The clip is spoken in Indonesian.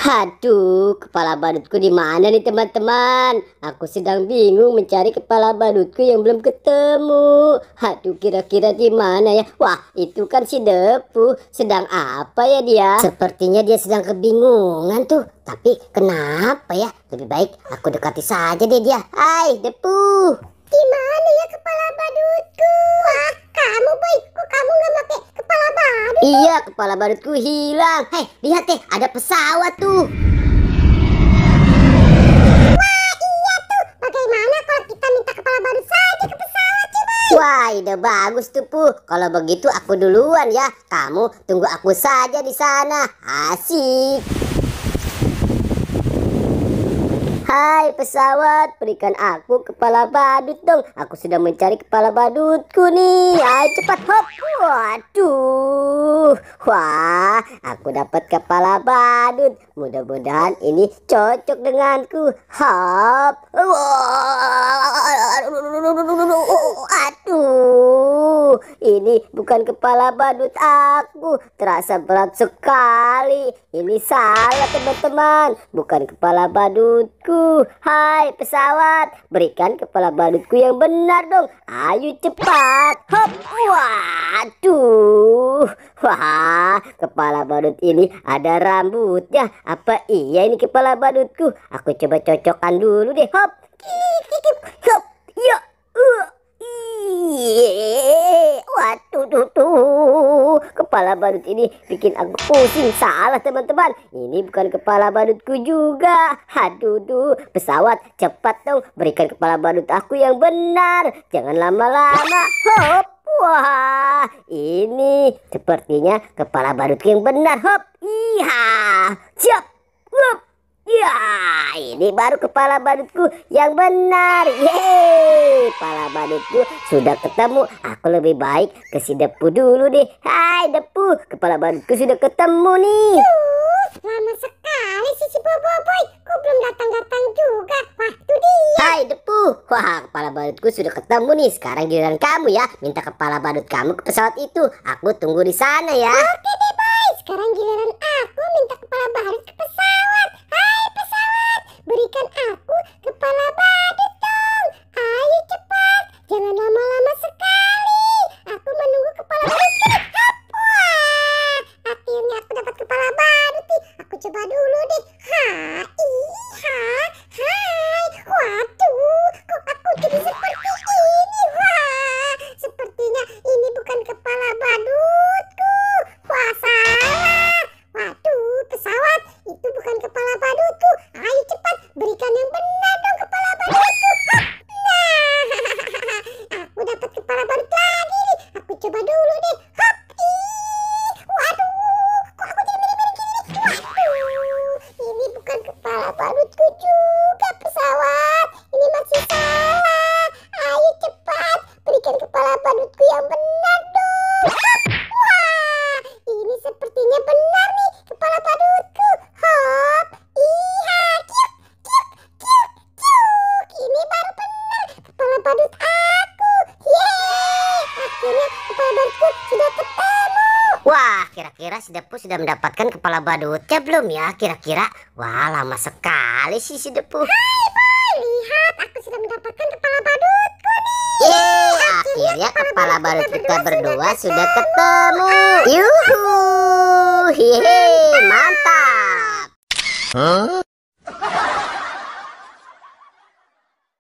Aduh, kepala badutku di mana nih teman-teman? Aku sedang bingung mencari kepala badutku yang belum ketemu. Aduh, kira-kira di mana ya? Wah, itu kan si Depu. Sedang apa ya dia? Sepertinya dia sedang kebingungan tuh. Tapi kenapa ya? Lebih baik aku dekati saja deh dia. Hai, Depu. Di mana ya kepala badutku? Wah, kamu boy, kok kamu nggak pakai kepala badut? Iya, kepala badutku hilang. Hei, lihat deh, ada pesawat tuh. Wah, iya tuh. Bagaimana kalau kita minta kepala badut saja ke pesawat, coba? Wah, ide bagus tuh, Pu. Kalau begitu aku duluan ya. Kamu tunggu aku saja di sana. Asik. Hai pesawat, berikan aku kepala badut dong. Aku sedang mencari kepala badutku nih. Ayo cepat hop. Waduh. Wah, aku dapat kepala badut. Mudah-mudahan ini cocok denganku. Hop. Aduh. Ini bukan kepala badut aku. Terasa berat sekali. Ini salah teman-teman. Bukan kepala badutku. Hai pesawat, berikan kepala badutku yang benar dong. Ayo cepat. Hop. Waduh. Wah, kepala badut ini ada rambutnya. Apa iya ini kepala badutku? Aku coba cocokkan dulu deh. Hop. Hop. Ya. Waduh, kepala badut ini bikin aku pusing. Salah teman-teman, ini bukan kepala badutku juga. Aduh, pesawat cepat dong, berikan kepala badut aku yang benar. Jangan lama-lama. Hop. Wah, ini sepertinya kepala badutku yang benar. Hop. Iya, siap. Hop. Ya, ini baru kepala badutku yang benar. Yeay, kepala badutku sudah ketemu. Aku lebih baik ke si Depu dulu deh. Hai Depu, kepala badutku sudah ketemu nih. Lama sekali si Boboiboy. Kok belum datang-datang juga? Wah, itu dia. Hai Depu. Wah, kepala badutku sudah ketemu nih. Sekarang giliran kamu ya. Minta kepala badut kamu ke pesawat itu. Aku tunggu di sana ya. Oke deh boy. Sekarang giliran aku minta kepala badut ke pesawat. Hai pesawat, berikan aku kepala badut dong. Ayo cepat, jangan lama-lama sekali. Aku menunggu kepala badut. Wah, akhirnya aku dapat kepala badut nih. Aku coba dulu deh. Hai. Waduh, kok aku jadi seperti ini? Wah, sepertinya ini bukan kepala badutku. Wah, salah. Waduh, pesawat, itu bukan kepala badutku. Ayo cepat, berikan yang benar dong kepala badutku. Nah, aku dapat kepala badut lagi nih. Aku coba dulu deh. Hop. Waduh, kok aku jadi miring-miring gini nih? Waduh, ini bukan kepala badutku juga pesawat. Ini masih salah. Ayo cepat, berikan kepala badutku yang benar dong. Hop. Wah, ini sepertinya benar nih kepala badutku. Hop. Iya, kiuk. Ini baru benar kepala badut aku. Yeay, akhirnya kepala badutku sudah ketemu. Wah, kira-kira si Depu sudah mendapatkan kepala badutnya belum ya? Kira-kira. Wah, lama sekali sih si Depu. Hai boy, lihat aku sudah mendapatkan kepala badutku nih. Yeay, akhirnya kepala badut kita berdua sudah ketemu. Yuhu, hehe, mantap.